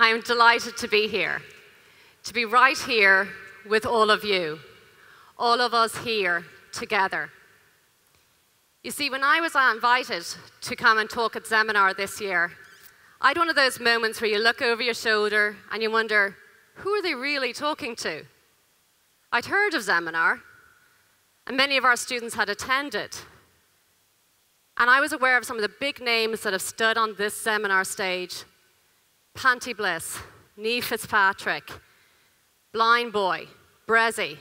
I am delighted to be here, to be right here with all of you, all of us here together. You see, when I was invited to come and talk at Zeminar this year, I had one of those moments where you look over your shoulder and you wonder, who are they really talking to? I'd heard of Zeminar, and many of our students had attended. And I was aware of some of the big names that have stood on this seminar stage. Panty Bliss, Niamh Fitzpatrick, Blind Boy, Brezzy.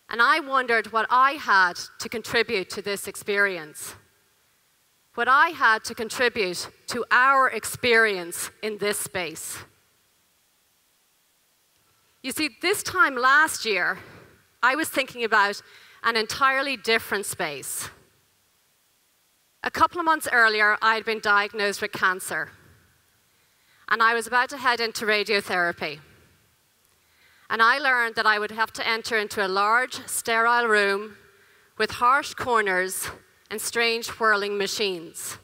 And I wondered what I had to contribute to this experience. What I had to contribute to our experience in this space. You see, this time last year, I was thinking about an entirely different space. A couple of months earlier, I had been diagnosed with cancer. And I was about to head into radiotherapy. And I learned that I would have to enter into a large, sterile room with harsh corners and strange whirling machines.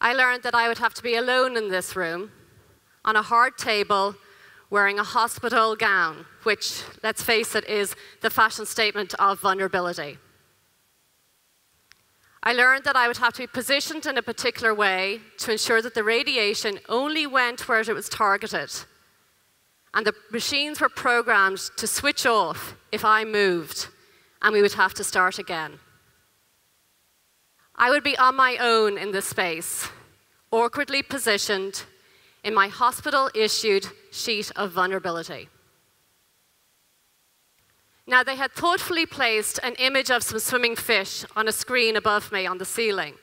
I learned that I would have to be alone in this room, on a hard table, wearing a hospital gown, which, let's face it, is the fashion statement of vulnerability. I learned that I would have to be positioned in a particular way to ensure that the radiation only went where it was targeted. And the machines were programmed to switch off if I moved, and we would have to start again. I would be on my own in this space, awkwardly positioned in my hospital-issued sheet of vulnerability. Now, they had thoughtfully placed an image of some swimming fish on a screen above me on the ceiling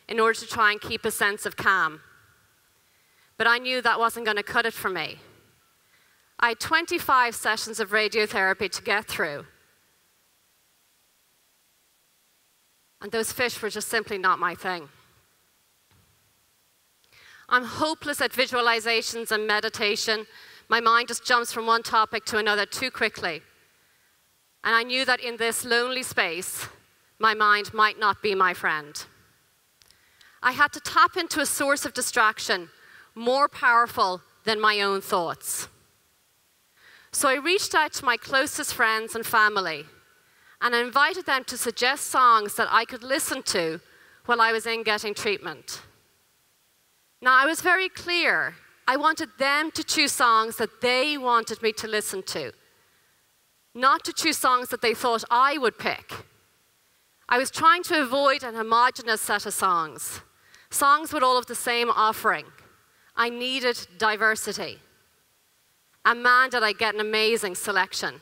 in order to try and keep a sense of calm. But I knew that wasn't going to cut it for me. I had 25 sessions of radiotherapy to get through. And those fish were just simply not my thing. I'm hopeless at visualizations and meditation. My mind just jumps from one topic to another too quickly. And I knew that in this lonely space, my mind might not be my friend. I had to tap into a source of distraction more powerful than my own thoughts. So I reached out to my closest friends and family, and I invited them to suggest songs that I could listen to while I was in getting treatment. Now, I was very clear. I wanted them to choose songs that they wanted me to listen to, not to choose songs that they thought I would pick. I was trying to avoid an homogeneous set of songs, songs with all of the same offering. I needed diversity. And man, did I get an amazing selection.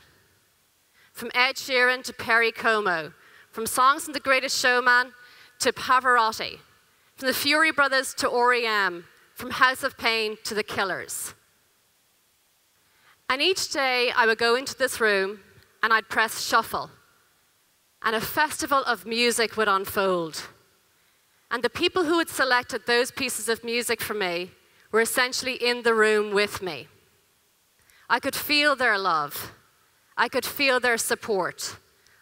From Ed Sheeran to Perry Como, from songs from The Greatest Showman to Pavarotti, from the Fury Brothers to R.E.M., from House of Pain to The Killers. And each day I would go into this room and I'd press shuffle, and a festival of music would unfold. And the people who had selected those pieces of music for me were essentially in the room with me. I could feel their love. I could feel their support.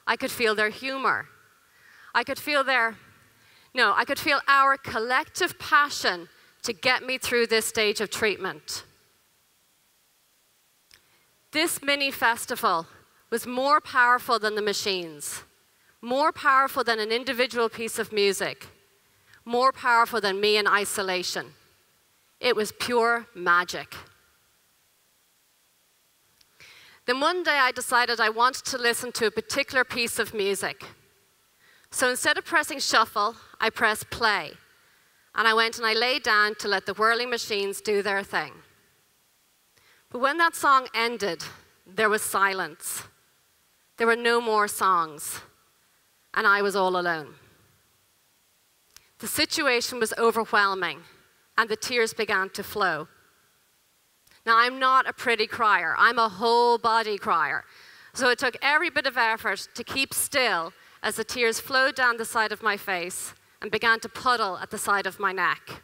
I could feel their humor. I could feel our collective passion to get me through this stage of treatment. This mini festival was more powerful than the machines, more powerful than an individual piece of music, more powerful than me in isolation. It was pure magic. Then one day I decided I wanted to listen to a particular piece of music. So instead of pressing shuffle, I pressed play. And I went and I lay down to let the whirling machines do their thing. But when that song ended, there was silence. There were no more songs. And I was all alone. The situation was overwhelming, and the tears began to flow. Now, I'm not a pretty crier. I'm a whole body crier. So it took every bit of effort to keep still as the tears flowed down the side of my face and began to puddle at the side of my neck.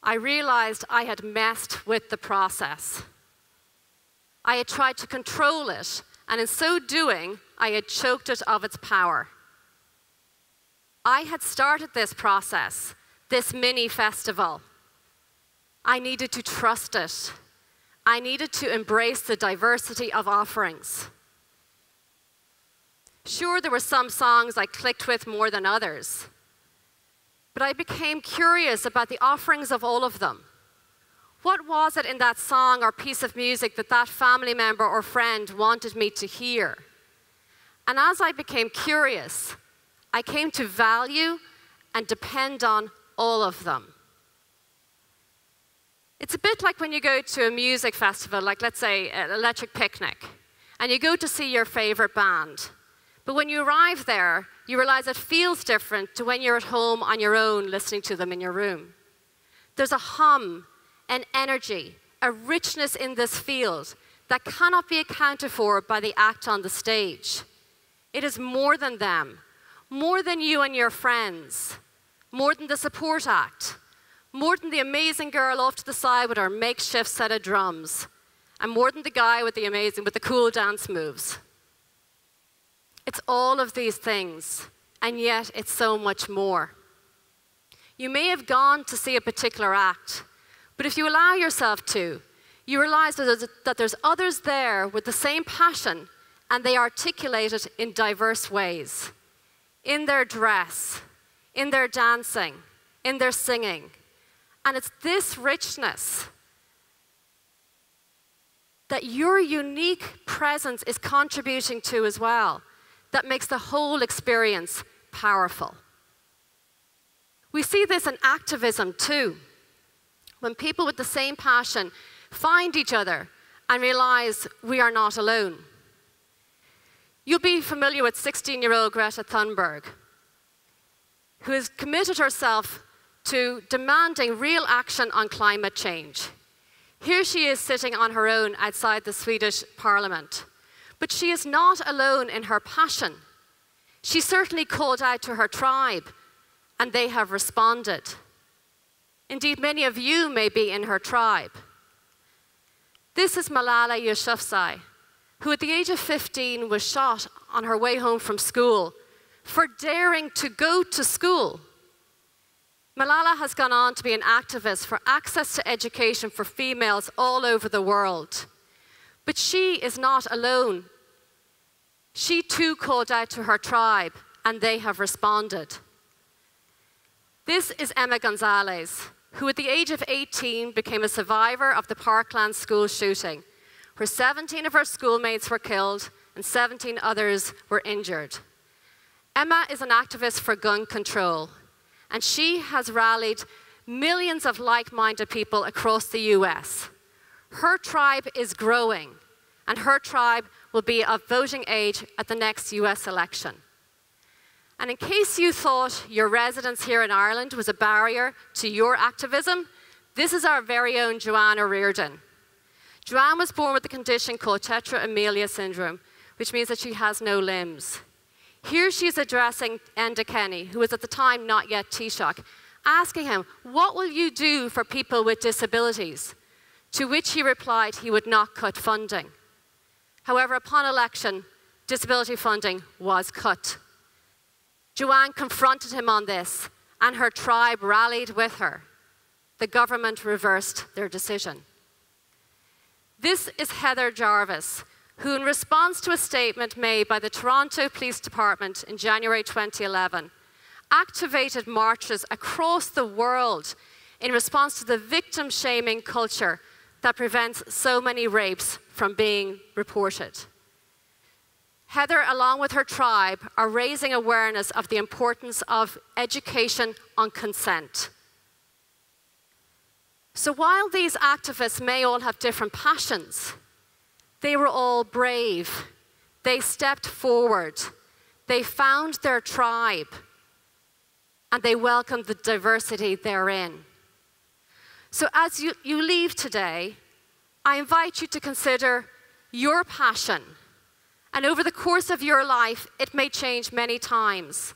I realized I had messed with the process. I had tried to control it, and in so doing, I had choked it of its power. I had started this process, this mini festival, I needed to trust it. I needed to embrace the diversity of offerings. Sure, there were some songs I clicked with more than others, but I became curious about the offerings of all of them. What was it in that song or piece of music that that family member or friend wanted me to hear? And as I became curious, I came to value and depend on all of them. It's a bit like when you go to a music festival, like let's say an Electric Picnic, and you go to see your favorite band. But when you arrive there, you realize it feels different to when you're at home on your own listening to them in your room. There's a hum, an energy, a richness in this field that cannot be accounted for by the act on the stage. It is more than them, more than you and your friends, more than the support act, more than the amazing girl off to the side with her makeshift set of drums, and more than the guy with the cool dance moves. It's all of these things, and yet it's so much more. You may have gone to see a particular act, but if you allow yourself to, you realize that there's others there with the same passion, and they articulate it in diverse ways. In their dress, in their dancing, in their singing. And it's this richness that your unique presence is contributing to as well that makes the whole experience powerful. We see this in activism too. When people with the same passion find each other and realize we are not alone. You'll be familiar with 16-year-old Greta Thunberg, who has committed herself to demanding real action on climate change. Here she is sitting on her own outside the Swedish Parliament. But she is not alone in her passion. She certainly called out to her tribe, and they have responded. Indeed, many of you may be in her tribe. This is Malala Yousafzai, who at the age of 15 was shot on her way home from school for daring to go to school. Malala has gone on to be an activist for access to education for females all over the world. But she is not alone. She too called out to her tribe, and they have responded. This is Emma Gonzalez, who at the age of 18 became a survivor of the Parkland school shooting, where 17 of her schoolmates were killed and 17 others were injured. Emma is an activist for gun control, and she has rallied millions of like-minded people across the US. Her tribe is growing, and her tribe will be of voting age at the next US election. And in case you thought your residence here in Ireland was a barrier to your activism, this is our very own Joanne O'Riordan. Joanne was born with a condition called tetraamelia syndrome, which means that she has no limbs. Here she's addressing Enda Kenny, who was at the time not yet Taoiseach, asking him, what will you do for people with disabilities? To which he replied he would not cut funding. However, upon election, disability funding was cut. Joanne confronted him on this, and her tribe rallied with her. The government reversed their decision. This is Heather Jarvis, who in response to a statement made by the Toronto Police Department in January 2011, activated marches across the world in response to the victim-shaming culture that prevents so many rapes from being reported. Heather, along with her tribe, are raising awareness of the importance of education on consent. So while these activists may all have different passions, they were all brave. They stepped forward. They found their tribe, and they welcomed the diversity therein. So as you leave today, I invite you to consider your passion. And over the course of your life, it may change many times.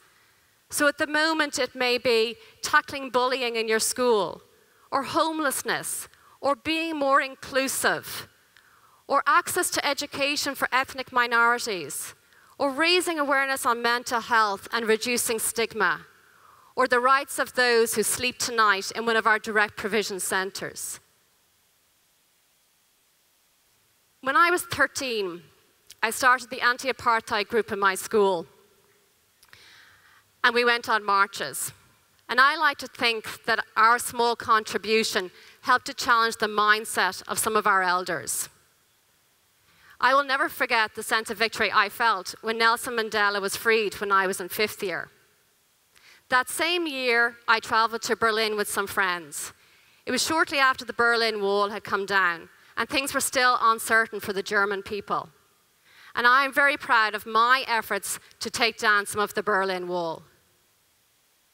So at the moment, it may be tackling bullying in your school, or homelessness, or being more inclusive, or access to education for ethnic minorities, or raising awareness on mental health and reducing stigma, or the rights of those who sleep tonight in one of our direct provision centres. When I was 13, I started the anti-apartheid group in my school. And we went on marches. And I like to think that our small contribution helped to challenge the mindset of some of our elders. I will never forget the sense of victory I felt when Nelson Mandela was freed when I was in 5th year. That same year, I traveled to Berlin with some friends. It was shortly after the Berlin Wall had come down, and things were still uncertain for the German people. And I am very proud of my efforts to take down some of the Berlin Wall.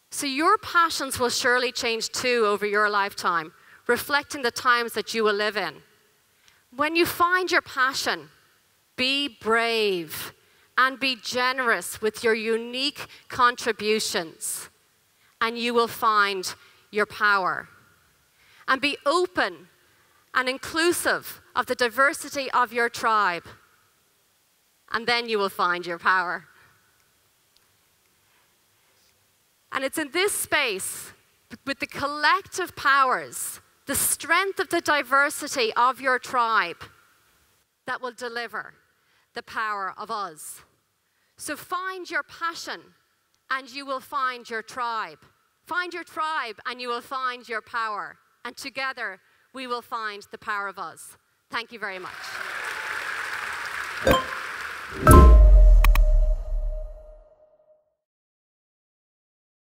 So your passions will surely change too over your lifetime, reflecting the times that you will live in. When you find your passion, be brave and be generous with your unique contributions, and you will find your power. And be open and inclusive of the diversity of your tribe, and then you will find your power. And it's in this space, with the collective powers, the strength of the diversity of your tribe, that will deliver the power of us. So find your passion, and you will find your tribe. Find your tribe, and you will find your power. And together, we will find the power of us. Thank you very much.